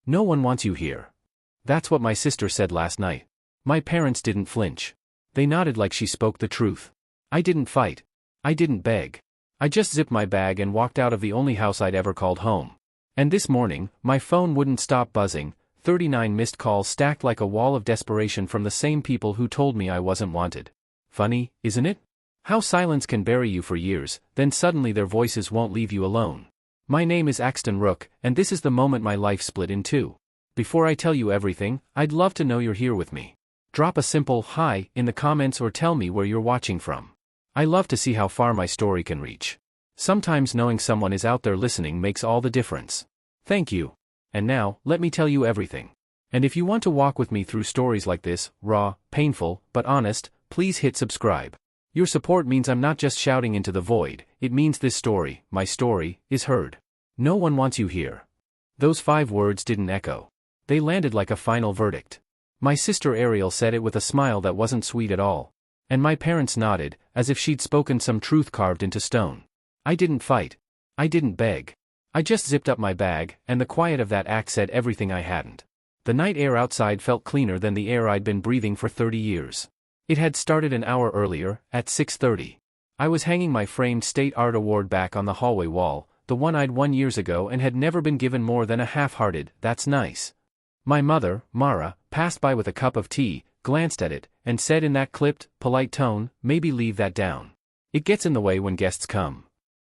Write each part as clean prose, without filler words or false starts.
No one wants you here. That's what my sister said last night. My parents didn't flinch. They nodded like she spoke the truth. I didn't fight. I didn't beg. I just zipped my bag and walked out of the only house I'd ever called home. And this morning, my phone wouldn't stop buzzing, 39 missed calls stacked like a wall of desperation from the same people who told me I wasn't wanted. Funny, isn't it? How silence can bury you for years, then suddenly their voices won't leave you alone. My name is Axton Rook, and this is the moment my life split in two. Before I tell you everything, I'd love to know you're here with me. Drop a simple "hi" in the comments or tell me where you're watching from. I love to see how far my story can reach. Sometimes knowing someone is out there listening makes all the difference. Thank you. And now, let me tell you everything. And if you want to walk with me through stories like this, raw, painful, but honest, please hit subscribe. Your support means I'm not just shouting into the void, it means this story, my story, is heard. No one wants you here. Those 5 words didn't echo. They landed like a final verdict. My sister Ariel said it with a smile that wasn't sweet at all. And my parents nodded, as if she'd spoken some truth carved into stone. I didn't fight. I didn't beg. I just zipped up my bag, and the quiet of that act said everything I hadn't. The night air outside felt cleaner than the air I'd been breathing for 30 years. It had started an hour earlier, at 6:30. I was hanging my framed State Art Award back on the hallway wall, the one I'd won years ago and had never been given more than a half-hearted, "That's nice." My mother, Mara, passed by with a cup of tea, glanced at it, and said in that clipped, polite tone, "Maybe leave that down. It gets in the way when guests come."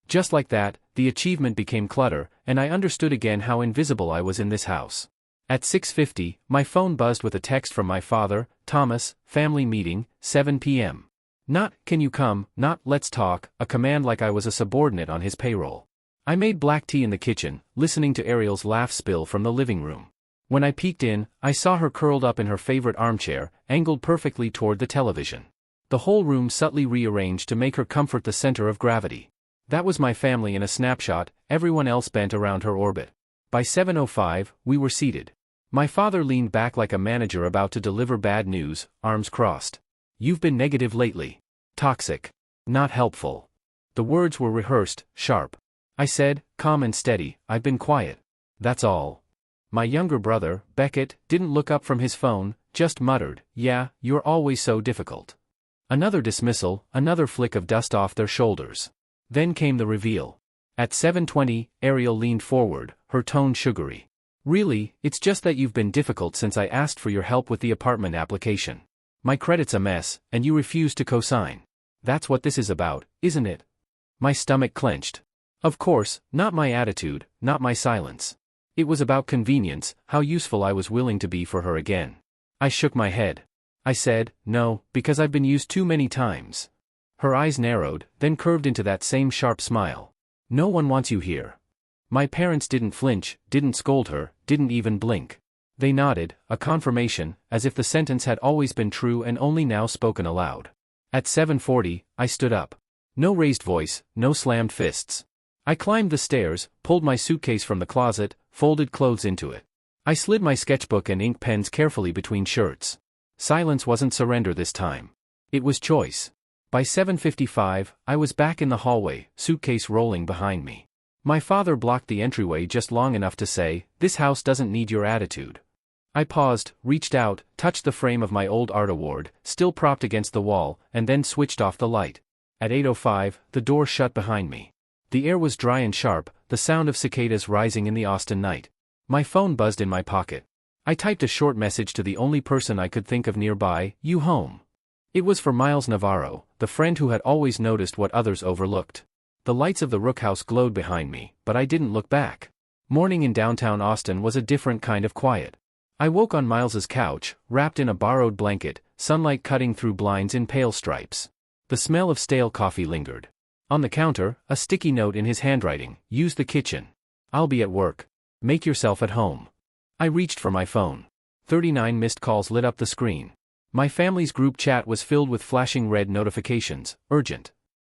Just like that, the achievement became clutter, and I understood again how invisible I was in this house. At 6:50, my phone buzzed with a text from my father, "Thomas, family meeting, 7 p.m. Not, "Can you come," not, "Let's talk," a command like I was a subordinate on his payroll. I made black tea in the kitchen, listening to Ariel's laugh spill from the living room. When I peeked in, I saw her curled up in her favorite armchair, angled perfectly toward the television. The whole room subtly rearranged to make her comfort the center of gravity. That was my family in a snapshot, everyone else bent around her orbit. By 7:05, we were seated. My father leaned back like a manager about to deliver bad news, arms crossed. "You've been negative lately. Toxic. Not helpful." The words were rehearsed, sharp. I said, calm and steady, "I've been quiet. That's all." My younger brother, Beckett, didn't look up from his phone, just muttered, "Yeah, you're always so difficult." Another dismissal, another flick of dust off their shoulders. Then came the reveal. At 7:20, Ariel leaned forward, her tone sugary. "Really, it's just that you've been difficult since I asked for your help with the apartment application. My credit's a mess, and you refused to co-sign. That's what this is about, isn't it?" My stomach clenched. Of course, not my attitude, not my silence. It was about convenience, how useful I was willing to be for her again. I shook my head. I said, "No, because I've been used too many times." Her eyes narrowed, then curved into that same sharp smile. "No one wants you here." My parents didn't flinch, didn't scold her, didn't even blink. They nodded, a confirmation, as if the sentence had always been true and only now spoken aloud. At 7:40, I stood up. No raised voice, no slammed fists. I climbed the stairs, pulled my suitcase from the closet, folded clothes into it. I slid my sketchbook and ink pens carefully between shirts. Silence wasn't surrender this time. It was choice. By 7:55, I was back in the hallway, suitcase rolling behind me. My father blocked the entryway just long enough to say, "This house doesn't need your attitude." I paused, reached out, touched the frame of my old art award, still propped against the wall, and then switched off the light. At 8:05, the door shut behind me. The air was dry and sharp, the sound of cicadas rising in the Austin night. My phone buzzed in my pocket. I typed a short message to the only person I could think of nearby, "You home?" It was for Miles Navarro, the friend who had always noticed what others overlooked. The lights of the Rook house glowed behind me, but I didn't look back. Morning in downtown Austin was a different kind of quiet. I woke on Miles's couch, wrapped in a borrowed blanket, sunlight cutting through blinds in pale stripes. The smell of stale coffee lingered. On the counter, a sticky note in his handwriting, "Use the kitchen. I'll be at work. Make yourself at home." I reached for my phone. 39 missed calls lit up the screen. My family's group chat was filled with flashing red notifications, urgent.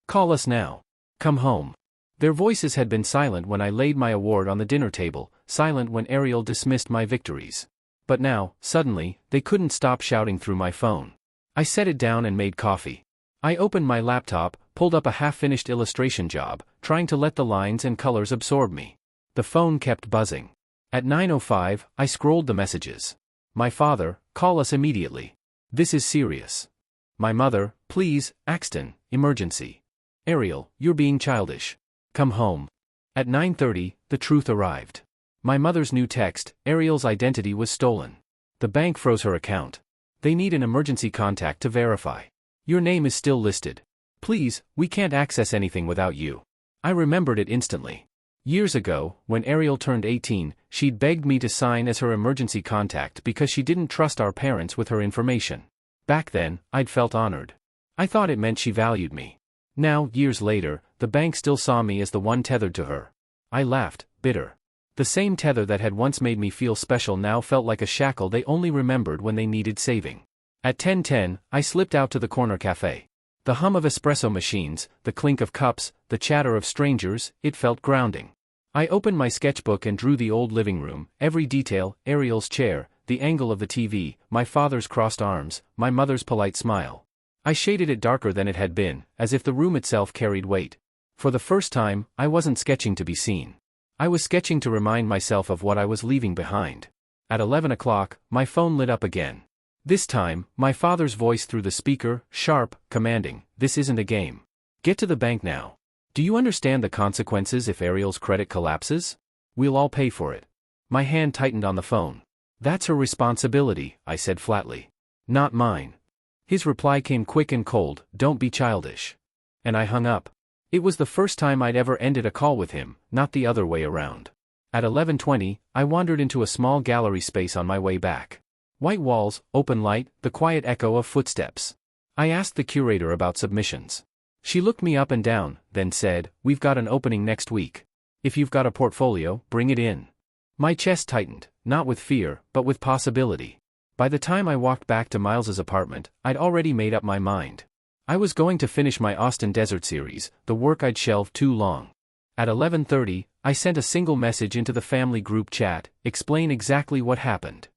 "Call us now. Come home." Their voices had been silent when I laid my award on the dinner table, silent when Ariel dismissed my victories. But now, suddenly, they couldn't stop shouting through my phone. I set it down and made coffee. I opened my laptop, pulled up a half-finished illustration job, trying to let the lines and colors absorb me. The phone kept buzzing. At 9:05, I scrolled the messages. My father, call us immediately. This is serious. My mother, please, Axton, emergency. Ariel, you're being childish. Come home. At 9:30, the truth arrived. My mother's new text, Ariel's identity was stolen. The bank froze her account. They need an emergency contact to verify. Your name is still listed. Please, we can't access anything without you. I remembered it instantly. Years ago, when Ariel turned 18, she'd begged me to sign as her emergency contact because she didn't trust our parents with her information. Back then, I'd felt honored. I thought it meant she valued me. Now, years later, the bank still saw me as the one tethered to her. I laughed, bitter. The same tether that had once made me feel special now felt like a shackle they only remembered when they needed saving. At 10:10, I slipped out to the corner cafe. The hum of espresso machines, the clink of cups, the chatter of strangers, it felt grounding. I opened my sketchbook and drew the old living room, every detail, Ariel's chair, the angle of the TV, my father's crossed arms, my mother's polite smile. I shaded it darker than it had been, as if the room itself carried weight. For the first time, I wasn't sketching to be seen. I was sketching to remind myself of what I was leaving behind. At 11 o'clock, my phone lit up again. This time, my father's voice through the speaker, sharp, commanding, "This isn't a game. Get to the bank now. Do you understand the consequences if Ariel's credit collapses? We'll all pay for it." My hand tightened on the phone. "That's her responsibility," I said flatly. "Not mine." His reply came quick and cold, "Don't be childish." And I hung up. It was the first time I'd ever ended a call with him, not the other way around. At 11:20, I wandered into a small gallery space on my way back. White walls, open light, the quiet echo of footsteps. I asked the curator about submissions. She looked me up and down, then said, "We've got an opening next week. If you've got a portfolio, bring it in." My chest tightened, not with fear, but with possibility. By the time I walked back to Miles's apartment, I'd already made up my mind. I was going to finish my Austin Desert series, the work I'd shelved too long. At 11:30, I sent a single message into the family group chat, explain exactly what happened.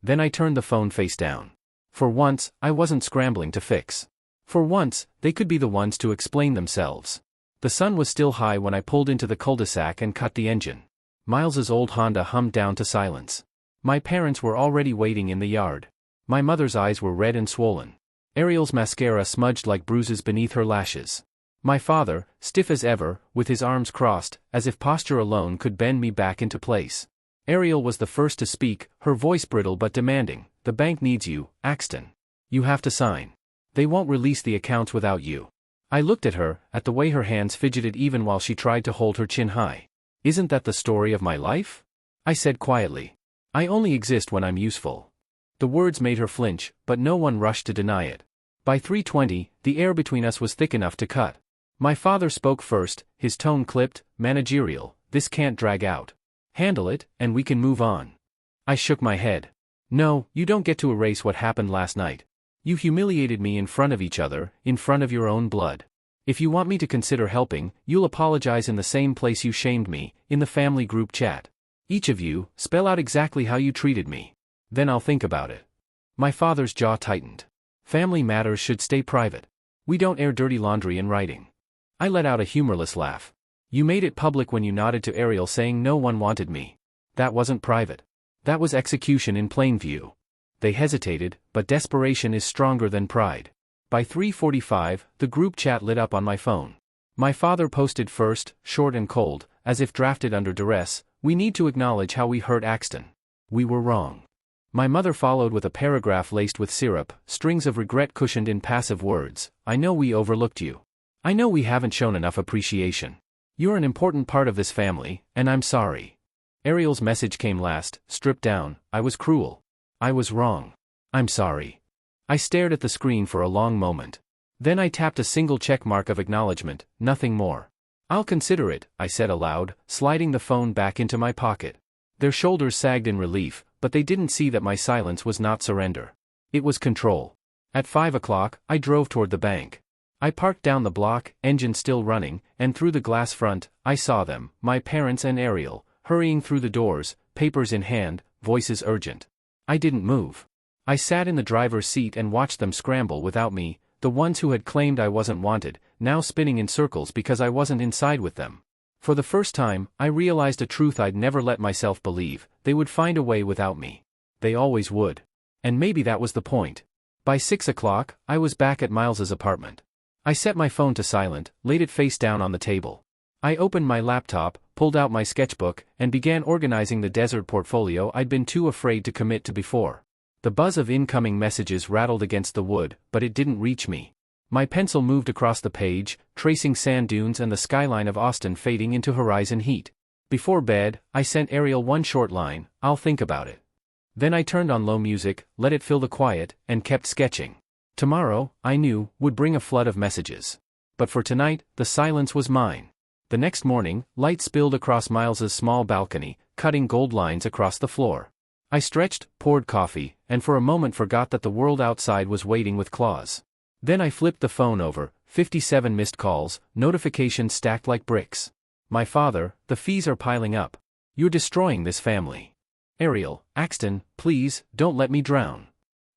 Then I turned the phone face down. For once, I wasn't scrambling to fix. For once, they could be the ones to explain themselves. The sun was still high when I pulled into the cul-de-sac and cut the engine. Miles's old Honda hummed down to silence. My parents were already waiting in the yard. My mother's eyes were red and swollen. Ariel's mascara smudged like bruises beneath her lashes. My father, stiff as ever, with his arms crossed, as if posture alone could bend me back into place. Ariel was the first to speak, her voice brittle but demanding. "The bank needs you, Axton. You have to sign. They won't release the accounts without you." I looked at her, at the way her hands fidgeted even while she tried to hold her chin high. "Isn't that the story of my life?" I said quietly. "I only exist when I'm useful." The words made her flinch, but no one rushed to deny it. By 3:20, the air between us was thick enough to cut. My father spoke first, his tone clipped, managerial. "This can't drag out. Handle it, and we can move on." I shook my head. "No, you don't get to erase what happened last night. You humiliated me in front of each other, in front of your own blood. If you want me to consider helping, you'll apologize in the same place you shamed me, in the family group chat. Each of you, spell out exactly how you treated me. Then I'll think about it." My father's jaw tightened. "Family matters should stay private. We don't air dirty laundry in writing." I let out a humorless laugh. "You made it public when you nodded to Ariel saying no one wanted me. That wasn't private. That was execution in plain view." They hesitated, but desperation is stronger than pride. By 3:45, the group chat lit up on my phone. My father posted first, short and cold, as if drafted under duress, "We need to acknowledge how we hurt Axton. We were wrong." My mother followed with a paragraph laced with syrup, strings of regret cushioned in passive words. "I know we overlooked you. I know we haven't shown enough appreciation. You're an important part of this family, and I'm sorry." Ariel's message came last, stripped down. "I was cruel. I was wrong. I'm sorry." I stared at the screen for a long moment. Then I tapped a single check mark of acknowledgement, nothing more. "I'll consider it," I said aloud, sliding the phone back into my pocket. Their shoulders sagged in relief, but they didn't see that my silence was not surrender. It was control. At 5 o'clock, I drove toward the bank. I parked down the block, engine still running, and through the glass front, I saw them, my parents and Ariel, hurrying through the doors, papers in hand, voices urgent. I didn't move. I sat in the driver's seat and watched them scramble without me, the ones who had claimed I wasn't wanted, now spinning in circles because I wasn't inside with them. For the first time, I realized a truth I'd never let myself believe: they would find a way without me. They always would. And maybe that was the point. By 6 o'clock, I was back at Miles's apartment. I set my phone to silent, laid it face down on the table. I opened my laptop, pulled out my sketchbook, and began organizing the desert portfolio I'd been too afraid to commit to before. The buzz of incoming messages rattled against the wood, but it didn't reach me. My pencil moved across the page, tracing sand dunes and the skyline of Austin fading into horizon heat. Before bed, I sent Ariel one short line: "I'll think about it." Then I turned on low music, let it fill the quiet, and kept sketching. Tomorrow, I knew, would bring a flood of messages. But for tonight, the silence was mine. The next morning, light spilled across Miles's small balcony, cutting gold lines across the floor. I stretched, poured coffee, and for a moment forgot that the world outside was waiting with claws. Then I flipped the phone over, 57 missed calls, notifications stacked like bricks. "My father, the fees are piling up. You're destroying this family. Ariel, Axton, please, don't let me drown."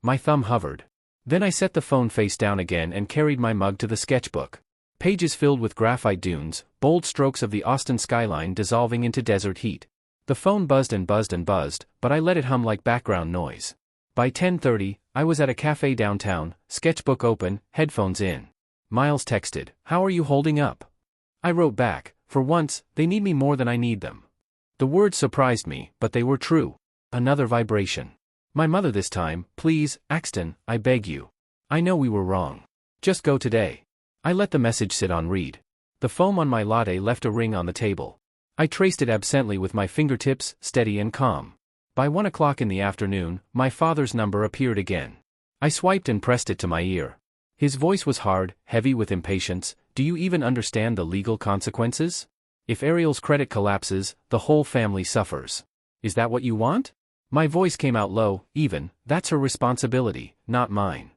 My thumb hovered. Then I set the phone face down again and carried my mug to the sketchbook. Pages filled with graphite dunes, bold strokes of the Austin skyline dissolving into desert heat. The phone buzzed and buzzed and buzzed, but I let it hum like background noise. By 10:30, I was at a cafe downtown, sketchbook open, headphones in. Miles texted, "How are you holding up?" I wrote back, "For once, they need me more than I need them." The words surprised me, but they were true. Another vibration. "My mother this time, please, Axton, I beg you. I know we were wrong. Just go today." I let the message sit on read. The foam on my latte left a ring on the table. I traced it absently with my fingertips, steady and calm. By 1 o'clock in the afternoon, my father's number appeared again. I swiped and pressed it to my ear. His voice was hard, heavy with impatience. "Do you even understand the legal consequences? If Ariel's credit collapses, the whole family suffers. Is that what you want?" My voice came out low, even. "That's her responsibility, not mine."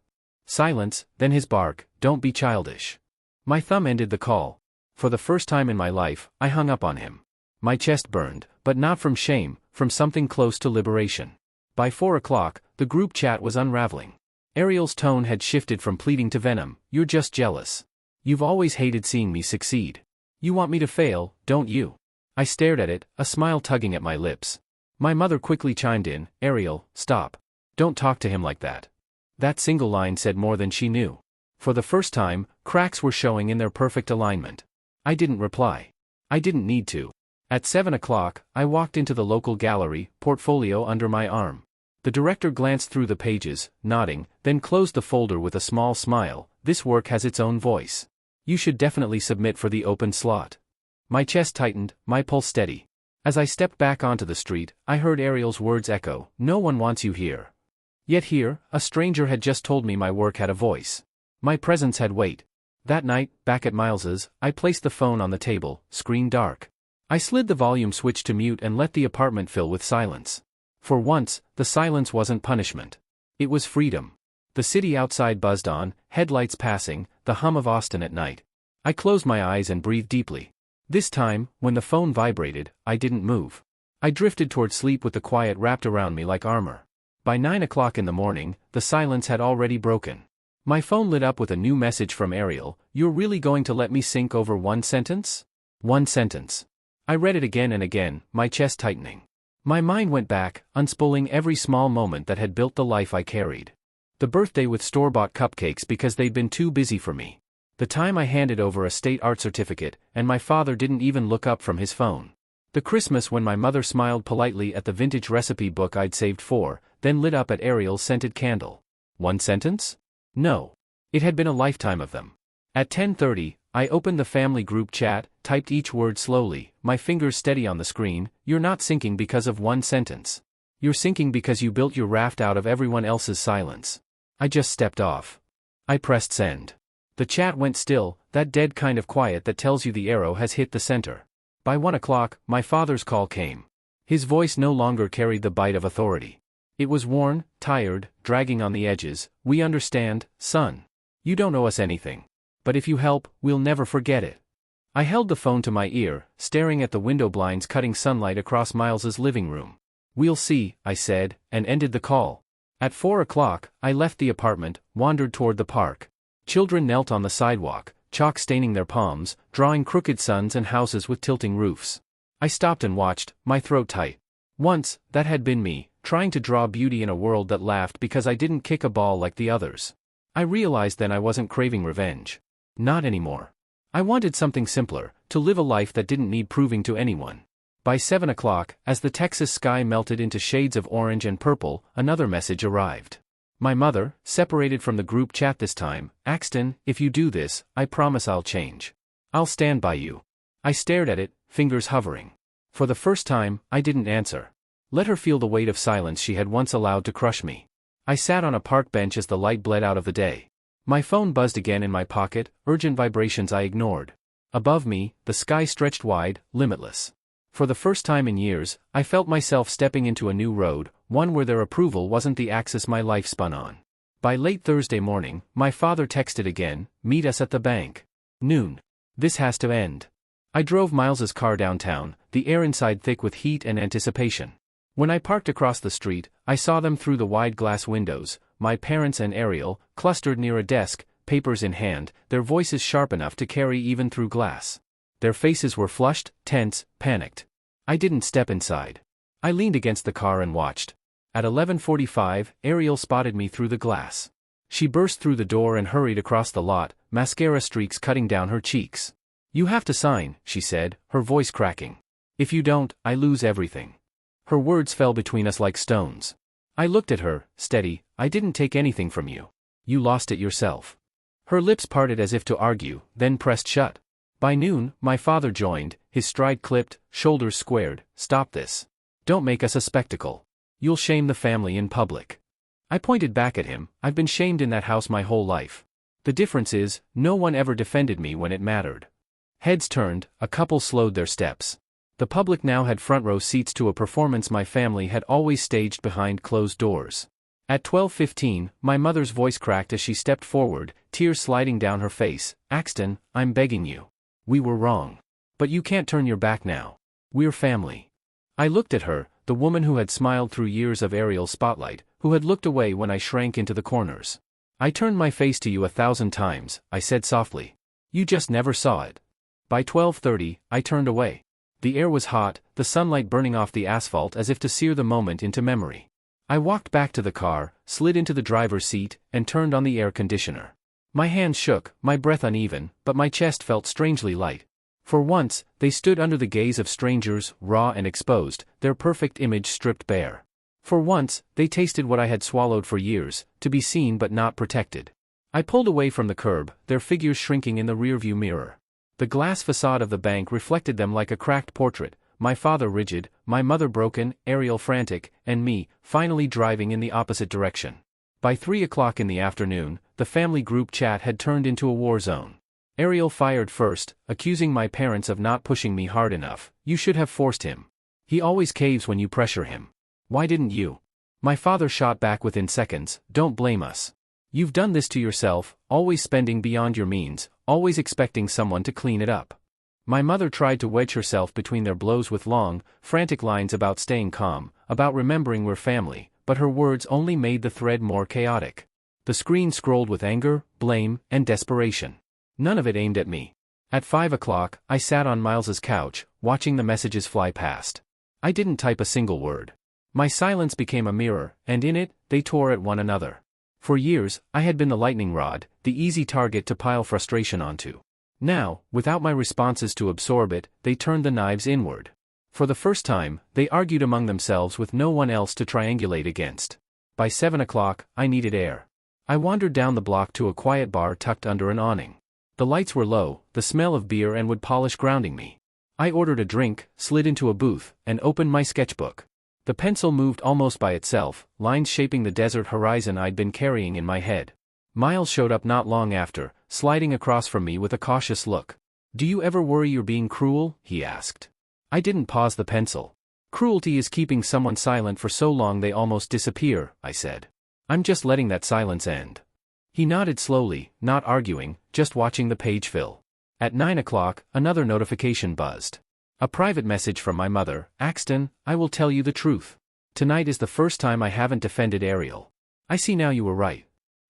Silence, then his bark, "Don't be childish." My thumb ended the call. For the first time in my life, I hung up on him. My chest burned, but not from shame, from something close to liberation. By 4 o'clock, the group chat was unraveling. Ariel's tone had shifted from pleading to venom. "You're just jealous. You've always hated seeing me succeed. You want me to fail, don't you?" I stared at it, a smile tugging at my lips. My mother quickly chimed in, "Ariel, stop. Don't talk to him like that." That single line said more than she knew. For the first time, cracks were showing in their perfect alignment. I didn't reply. I didn't need to. At 7 o'clock, I walked into the local gallery, portfolio under my arm. The director glanced through the pages, nodding, then closed the folder with a small smile. "This work has its own voice. You should definitely submit for the open slot." My chest tightened, my pulse steady. As I stepped back onto the street, I heard Ariel's words echo, "No one wants you here." Yet here, a stranger had just told me my work had a voice. My presence had weight. That night, back at Miles's, I placed the phone on the table, screen dark. I slid the volume switch to mute and let the apartment fill with silence. For once, the silence wasn't punishment. It was freedom. The city outside buzzed on, headlights passing, the hum of Austin at night. I closed my eyes and breathed deeply. This time, when the phone vibrated, I didn't move. I drifted toward sleep with the quiet wrapped around me like armor. By 9 o'clock in the morning, the silence had already broken. My phone lit up with a new message from Ariel. "You're really going to let me sink over one sentence?" One sentence. I read it again and again, my chest tightening. My mind went back, unspooling every small moment that had built the life I carried. The birthday with store-bought cupcakes because they'd been too busy for me. The time I handed over a state art certificate, and my father didn't even look up from his phone. The Christmas when my mother smiled politely at the vintage recipe book I'd saved for, then lit up at Ariel's scented candle. One sentence? No. It had been a lifetime of them. At 10:30, I opened the family group chat, typed each word slowly, my fingers steady on the screen. "You're not sinking because of one sentence. You're sinking because you built your raft out of everyone else's silence." I just stepped off. I pressed send. The chat went still, that dead kind of quiet that tells you the arrow has hit the center. By 1 o'clock, my father's call came. His voice no longer carried the bite of authority. It was worn, tired, dragging on the edges. "We understand, son. You don't owe us anything. But if you help, we'll never forget it." I held the phone to my ear, staring at the window blinds cutting sunlight across Miles's living room. "We'll see," I said, and ended the call. At 4 o'clock, I left the apartment, wandered toward the park. Children knelt on the sidewalk, chalk staining their palms, drawing crooked suns and houses with tilting roofs. I stopped and watched, my throat tight. Once, that had been me, trying to draw beauty in a world that laughed because I didn't kick a ball like the others. I realized then I wasn't craving revenge. Not anymore. I wanted something simpler, to live a life that didn't need proving to anyone. By 7 o'clock, as the Texas sky melted into shades of orange and purple, another message arrived. My mother, separated from the group chat this time, Axton, if you do this, I promise I'll change. I'll stand by you. I stared at it, fingers hovering. For the first time, I didn't answer. Let her feel the weight of silence she had once allowed to crush me. I sat on a park bench as the light bled out of the day. My phone buzzed again in my pocket, urgent vibrations I ignored. Above me, the sky stretched wide, limitless. For the first time in years, I felt myself stepping into a new road, one where their approval wasn't the axis my life spun on. By late Thursday morning, my father texted again, "Meet us at the bank. Noon. This has to end." I drove Miles's car downtown, the air inside thick with heat and anticipation. When I parked across the street, I saw them through the wide glass windows, my parents and Ariel, clustered near a desk, papers in hand, their voices sharp enough to carry even through glass. Their faces were flushed, tense, panicked. I didn't step inside. I leaned against the car and watched. At 11:45, Ariel spotted me through the glass. She burst through the door and hurried across the lot, mascara streaks cutting down her cheeks. "You have to sign," she said, her voice cracking. "If you don't, I lose everything." Her words fell between us like stones. I looked at her, steady. "I didn't take anything from you. You lost it yourself." Her lips parted as if to argue, then pressed shut. By noon, my father joined, his stride clipped, shoulders squared. "Stop this. Don't make us a spectacle. You'll shame the family in public." I pointed back at him. "I've been shamed in that house my whole life. The difference is, no one ever defended me when it mattered." Heads turned, a couple slowed their steps. The public now had front row seats to a performance my family had always staged behind closed doors. At 12:15, my mother's voice cracked as she stepped forward, tears sliding down her face. "Axton, I'm begging you. We were wrong. But you can't turn your back now. We're family." I looked at her, the woman who had smiled through years of Ariel's spotlight, who had looked away when I shrank into the corners. "I turned my face to you 1,000 times, I said softly. You just never saw it." By 12:30, I turned away. The air was hot, the sunlight burning off the asphalt as if to sear the moment into memory. I walked back to the car, slid into the driver's seat, and turned on the air conditioner. My hands shook, my breath uneven, but my chest felt strangely light. For once, they stood under the gaze of strangers, raw and exposed, their perfect image stripped bare. For once, they tasted what I had swallowed for years, to be seen but not protected. I pulled away from the curb, their figures shrinking in the rearview mirror. The glass facade of the bank reflected them like a cracked portrait, my father rigid, my mother broken, Ariel frantic, and me, finally driving in the opposite direction. By 3 o'clock in the afternoon, the family group chat had turned into a war zone. Ariel fired first, accusing my parents of not pushing me hard enough. "You should have forced him. He always caves when you pressure him. Why didn't you?" My father shot back within seconds. "Don't blame us. You've done this to yourself, always spending beyond your means, always expecting someone to clean it up." My mother tried to wedge herself between their blows with long, frantic lines about staying calm, about remembering we're family, but her words only made the thread more chaotic. The screen scrolled with anger, blame, and desperation. None of it aimed at me. At 5 o'clock, I sat on Miles's couch, watching the messages fly past. I didn't type a single word. My silence became a mirror, and in it, they tore at one another. For years, I had been the lightning rod, the easy target to pile frustration onto. Now, without my responses to absorb it, they turned the knives inward. For the first time, they argued among themselves with no one else to triangulate against. By 7 o'clock, I needed air. I wandered down the block to a quiet bar tucked under an awning. The lights were low, the smell of beer and wood polish grounding me. I ordered a drink, slid into a booth, and opened my sketchbook. The pencil moved almost by itself, lines shaping the desert horizon I'd been carrying in my head. Miles showed up not long after, sliding across from me with a cautious look. "Do you ever worry you're being cruel?" he asked. I didn't pause the pencil. "Cruelty is keeping someone silent for so long they almost disappear," I said. "I'm just letting that silence end." He nodded slowly, not arguing, just watching the page fill. At 9 o'clock, another notification buzzed. A private message from my mother. "Axton, I will tell you the truth. Tonight is the first time I haven't defended Ariel. I see now you were right."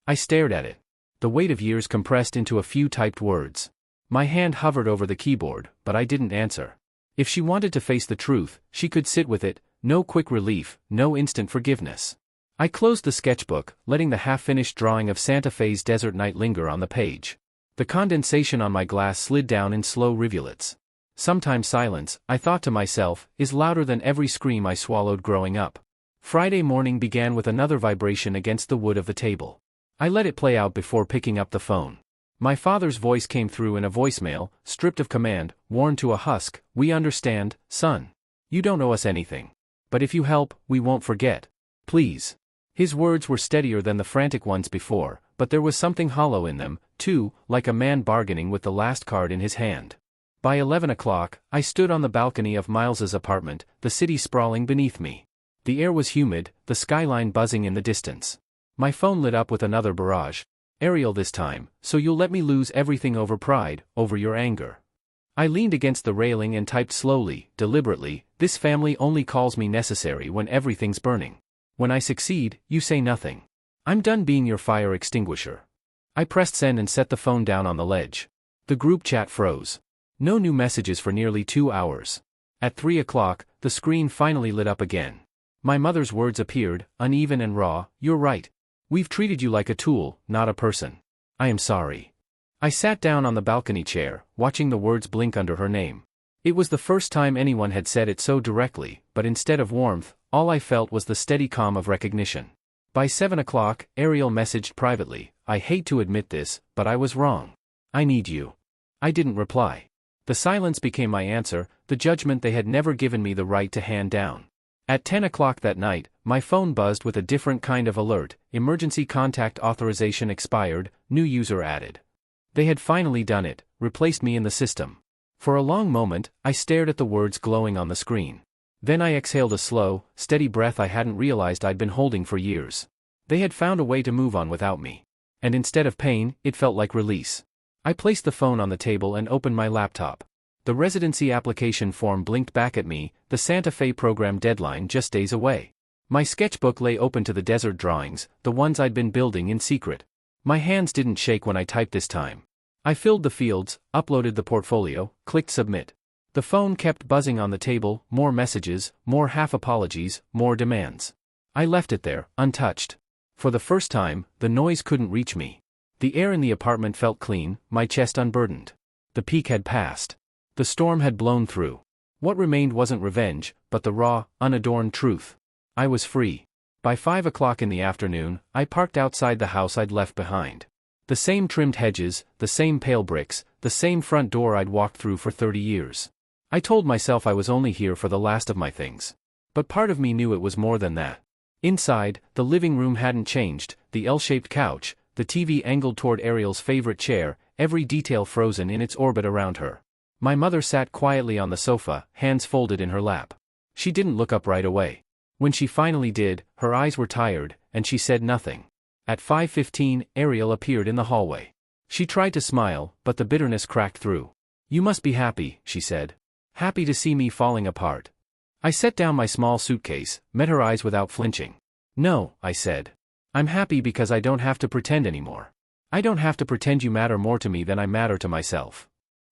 I stared at it. The weight of years compressed into a few typed words. My hand hovered over the keyboard, but I didn't answer. If she wanted to face the truth, she could sit with it, no quick relief, no instant forgiveness. I closed the sketchbook, letting the half-finished drawing of Santa Fe's desert night linger on the page. The condensation on my glass slid down in slow rivulets. Sometimes silence, I thought to myself, is louder than every scream I swallowed growing up. Friday morning began with another vibration against the wood of the table. I let it play out before picking up the phone. My father's voice came through in a voicemail, stripped of command, worn to a husk. "We understand, son. You don't owe us anything. But if you help, we won't forget. Please." His words were steadier than the frantic ones before, but there was something hollow in them, too, like a man bargaining with the last card in his hand. By 11 o'clock, I stood on the balcony of Miles's apartment, the city sprawling beneath me. The air was humid, the skyline buzzing in the distance. My phone lit up with another barrage. "Ariel this time, so you'll let me lose everything over pride, over your anger." I leaned against the railing and typed slowly, deliberately, "This family only calls me necessary when everything's burning. When I succeed, you say nothing. I'm done being your fire extinguisher." I pressed send and set the phone down on the ledge. The group chat froze. No new messages for nearly 2 hours. At 3 o'clock, the screen finally lit up again. My mother's words appeared, uneven and raw. "You're right. We've treated you like a tool, not a person. I am sorry." I sat down on the balcony chair, watching the words blink under her name. It was the first time anyone had said it so directly, but instead of warmth, all I felt was the steady calm of recognition. By 7 o'clock, Ariel messaged privately, "I hate to admit this, but I was wrong. I need you." I didn't reply. The silence became my answer, the judgment they had never given me the right to hand down. At 10 o'clock that night, my phone buzzed with a different kind of alert. "Emergency contact authorization expired, new user added." They had finally done it, replaced me in the system. For a long moment, I stared at the words glowing on the screen. Then I exhaled a slow, steady breath I hadn't realized I'd been holding for years. They had found a way to move on without me. And instead of pain, it felt like release. I placed the phone on the table and opened my laptop. The residency application form blinked back at me, the Santa Fe program deadline just days away. My sketchbook lay open to the desert drawings, the ones I'd been building in secret. My hands didn't shake when I typed this time. I filled the fields, uploaded the portfolio, clicked submit. The phone kept buzzing on the table, more messages, more half-apologies, more demands. I left it there, untouched. For the first time, the noise couldn't reach me. The air in the apartment felt clean, my chest unburdened. The peak had passed. The storm had blown through. What remained wasn't revenge, but the raw, unadorned truth. I was free. By 5 o'clock in the afternoon, I parked outside the house I'd left behind. The same trimmed hedges, the same pale bricks, the same front door I'd walked through for 30 years. I told myself I was only here for the last of my things. But part of me knew it was more than that. Inside, the living room hadn't changed, the L-shaped couch, the TV angled toward Ariel's favorite chair, every detail frozen in its orbit around her. My mother sat quietly on the sofa, hands folded in her lap. She didn't look up right away. When she finally did, her eyes were tired, and she said nothing. At 5:15, Ariel appeared in the hallway. She tried to smile, but the bitterness cracked through. "You must be happy," she said. "Happy to see me falling apart." I set down my small suitcase, met her eyes without flinching. "No," I said. "I'm happy because I don't have to pretend anymore. I don't have to pretend you matter more to me than I matter to myself."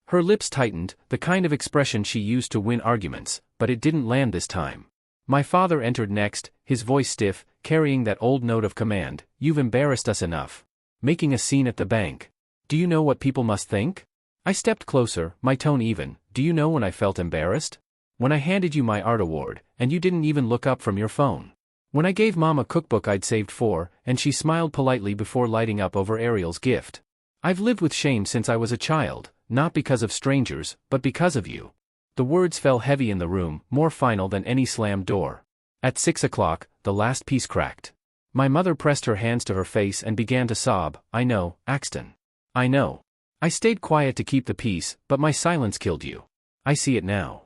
Her lips tightened, the kind of expression she used to win arguments, but it didn't land this time. My father entered next, his voice stiff, carrying that old note of command. "You've embarrassed us enough. Making a scene at the bank. Do you know what people must think?" I stepped closer, my tone even. "Do you know when I felt embarrassed? When I handed you my art award, and you didn't even look up from your phone. When I gave Mom a cookbook I'd saved for, and she smiled politely before lighting up over Ariel's gift. I've lived with shame since I was a child, not because of strangers, but because of you." The words fell heavy in the room, more final than any slammed door. At 6 o'clock, the last piece cracked. My mother pressed her hands to her face and began to sob. "I know, Axton. I know. I stayed quiet to keep the peace, but my silence killed you. I see it now."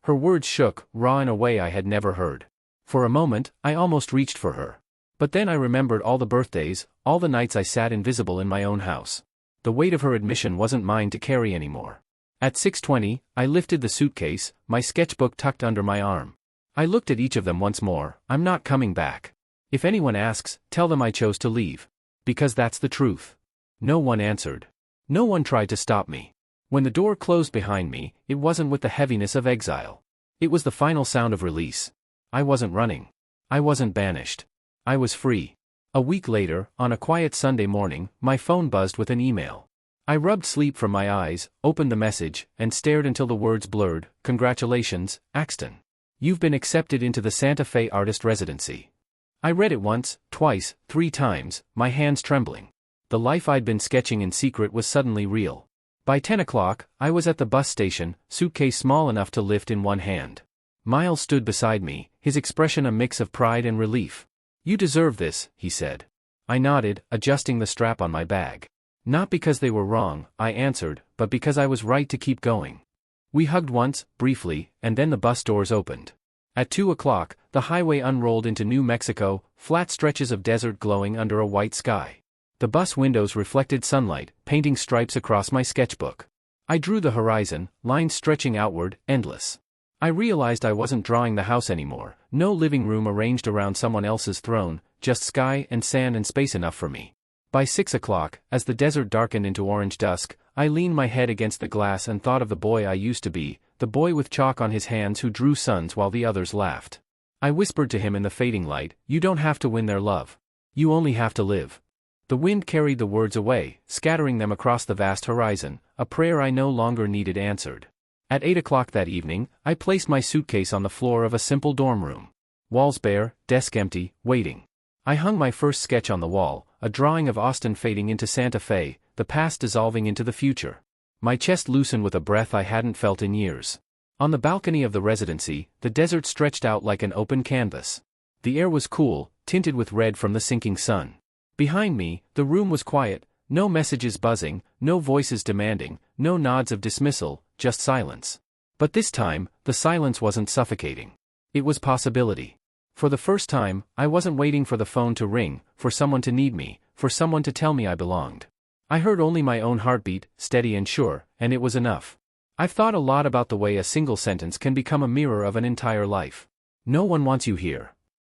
Her words shook, raw in a way I had never heard. For a moment, I almost reached for her. But then I remembered all the birthdays, all the nights I sat invisible in my own house. The weight of her admission wasn't mine to carry anymore. At 6:20, I lifted the suitcase, my sketchbook tucked under my arm. I looked at each of them once more. "I'm not coming back. If anyone asks, tell them I chose to leave. Because that's the truth." No one answered. No one tried to stop me. When the door closed behind me, it wasn't with the heaviness of exile. It was the final sound of release. I wasn't running. I wasn't banished. I was free. A week later, on a quiet Sunday morning, my phone buzzed with an email. I rubbed sleep from my eyes, opened the message, and stared until the words blurred. Congratulations, Axton. You've been accepted into the Santa Fe artist residency. I read it once, twice, 3 times, my hands trembling. The life I'd been sketching in secret was suddenly real. By 10 o'clock, I was at the bus station, suitcase small enough to lift in one hand. Miles stood beside me, his expression a mix of pride and relief. You deserve this, he said. I nodded, adjusting the strap on my bag. Not because they were wrong, I answered, but because I was right to keep going. We hugged once, briefly, and then the bus doors opened. At 2 o'clock, the highway unrolled into New Mexico, flat stretches of desert glowing under a white sky. The bus windows reflected sunlight, painting stripes across my sketchbook. I drew the horizon, lines stretching outward, endless. I realized I wasn't drawing the house anymore, no living room arranged around someone else's throne, just sky and sand and space enough for me. By 6 o'clock, as the desert darkened into orange dusk, I leaned my head against the glass and thought of the boy I used to be, the boy with chalk on his hands who drew suns while the others laughed. I whispered to him in the fading light, you don't have to win their love. You only have to live. The wind carried the words away, scattering them across the vast horizon, a prayer I no longer needed answered. At 8 o'clock that evening, I placed my suitcase on the floor of a simple dorm room. Walls bare, desk empty, waiting. I hung my first sketch on the wall, a drawing of Austin fading into Santa Fe, the past dissolving into the future. My chest loosened with a breath I hadn't felt in years. On the balcony of the residency, the desert stretched out like an open canvas. The air was cool, tinted with red from the sinking sun. Behind me, the room was quiet, no messages buzzing, no voices demanding, no nods of dismissal, just silence. But this time, the silence wasn't suffocating. It was possibility. For the first time, I wasn't waiting for the phone to ring, for someone to need me, for someone to tell me I belonged. I heard only my own heartbeat, steady and sure, and it was enough. I've thought a lot about the way a single sentence can become a mirror of an entire life. No one wants you here.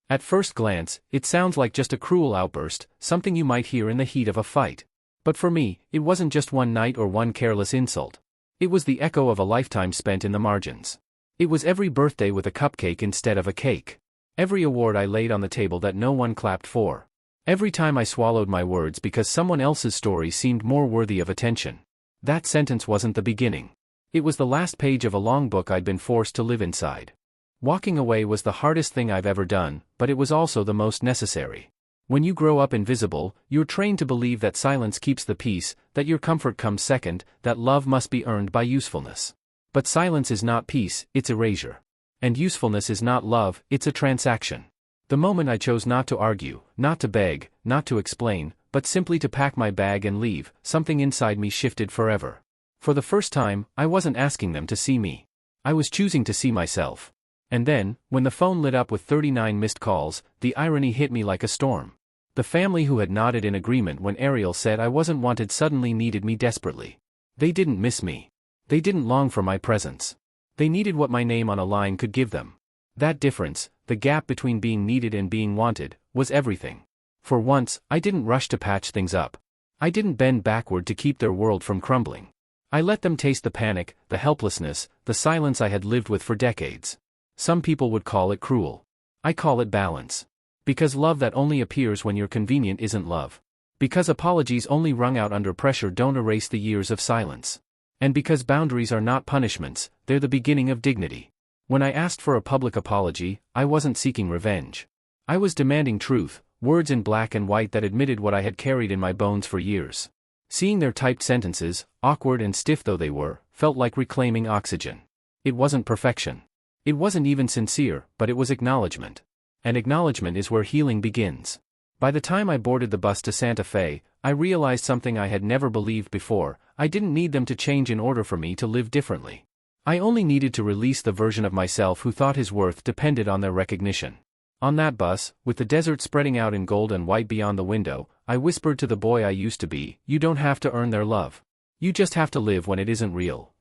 At first glance, it sounds like just a cruel outburst, something you might hear in the heat of a fight. But for me, it wasn't just one night or one careless insult. It was the echo of a lifetime spent in the margins. It was every birthday with a cupcake instead of a cake. Every award I laid on the table that no one clapped for. Every time I swallowed my words because someone else's story seemed more worthy of attention. That sentence wasn't the beginning. It was the last page of a long book I'd been forced to live inside. Walking away was the hardest thing I've ever done, but it was also the most necessary. When you grow up invisible, you're trained to believe that silence keeps the peace, that your comfort comes second, that love must be earned by usefulness. But silence is not peace, it's erasure. And usefulness is not love, it's a transaction. The moment I chose not to argue, not to beg, not to explain, but simply to pack my bag and leave, something inside me shifted forever. For the first time, I wasn't asking them to see me. I was choosing to see myself. And then, when the phone lit up with 39 missed calls, the irony hit me like a storm. The family who had nodded in agreement when Ariel said I wasn't wanted suddenly needed me desperately. They didn't miss me. They didn't long for my presence. They needed what my name on a line could give them. That difference, the gap between being needed and being wanted, was everything. For once, I didn't rush to patch things up. I didn't bend backward to keep their world from crumbling. I let them taste the panic, the helplessness, the silence I had lived with for decades. Some people would call it cruel. I call it balance. Because love that only appears when you're convenient isn't love. Because apologies only wrung out under pressure don't erase the years of silence. And because boundaries are not punishments, they're the beginning of dignity. When I asked for a public apology, I wasn't seeking revenge. I was demanding truth, words in black and white that admitted what I had carried in my bones for years. Seeing their typed sentences, awkward and stiff though they were, felt like reclaiming oxygen. It wasn't perfection. It wasn't even sincere, but it was acknowledgement. And acknowledgement is where healing begins. By the time I boarded the bus to Santa Fe, I realized something I had never believed before. I didn't need them to change in order for me to live differently. I only needed to release the version of myself who thought his worth depended on their recognition. On that bus, with the desert spreading out in gold and white beyond the window, I whispered to the boy I used to be, you don't have to earn their love. You just have to live when it isn't real.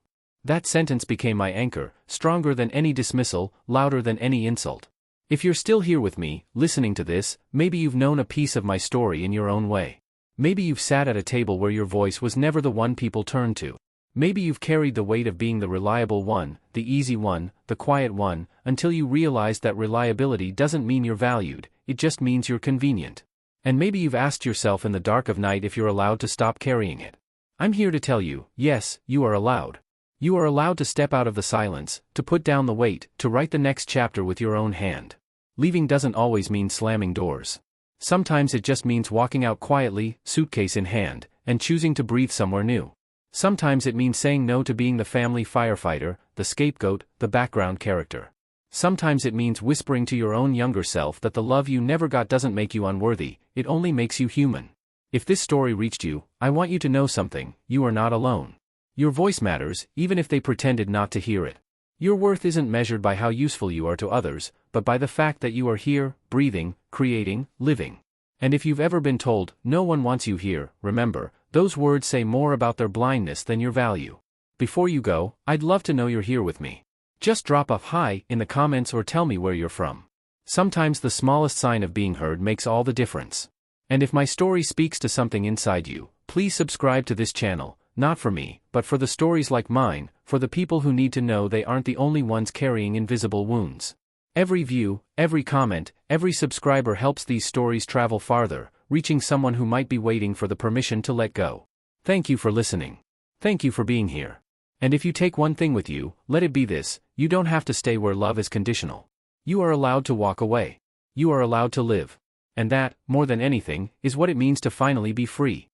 That sentence became my anchor, stronger than any dismissal, louder than any insult. If you're still here with me, listening to this, maybe you've known a piece of my story in your own way. Maybe you've sat at a table where your voice was never the one people turned to. Maybe you've carried the weight of being the reliable one, the easy one, the quiet one, until you realized that reliability doesn't mean you're valued, it just means you're convenient. And maybe you've asked yourself in the dark of night if you're allowed to stop carrying it. I'm here to tell you, yes, you are allowed. You are allowed to step out of the silence, to put down the weight, to write the next chapter with your own hand. Leaving doesn't always mean slamming doors. Sometimes it just means walking out quietly, suitcase in hand, and choosing to breathe somewhere new. Sometimes it means saying no to being the family firefighter, the scapegoat, the background character. Sometimes it means whispering to your own younger self that the love you never got doesn't make you unworthy, it only makes you human. If this story reached you, I want you to know something: you are not alone. Your voice matters, even if they pretended not to hear it. Your worth isn't measured by how useful you are to others, but by the fact that you are here, breathing, creating, living. And if you've ever been told, no one wants you here, remember, those words say more about their blindness than your value. Before you go, I'd love to know you're here with me. Just drop a "hi" in the comments or tell me where you're from. Sometimes the smallest sign of being heard makes all the difference. And if my story speaks to something inside you, please subscribe to this channel, not for me, but for the stories like mine, for the people who need to know they aren't the only ones carrying invisible wounds. Every view, every comment, every subscriber helps these stories travel farther, reaching someone who might be waiting for the permission to let go. Thank you for listening. Thank you for being here. And if you take one thing with you, let it be this: you don't have to stay where love is conditional. You are allowed to walk away. You are allowed to live. And that, more than anything, is what it means to finally be free.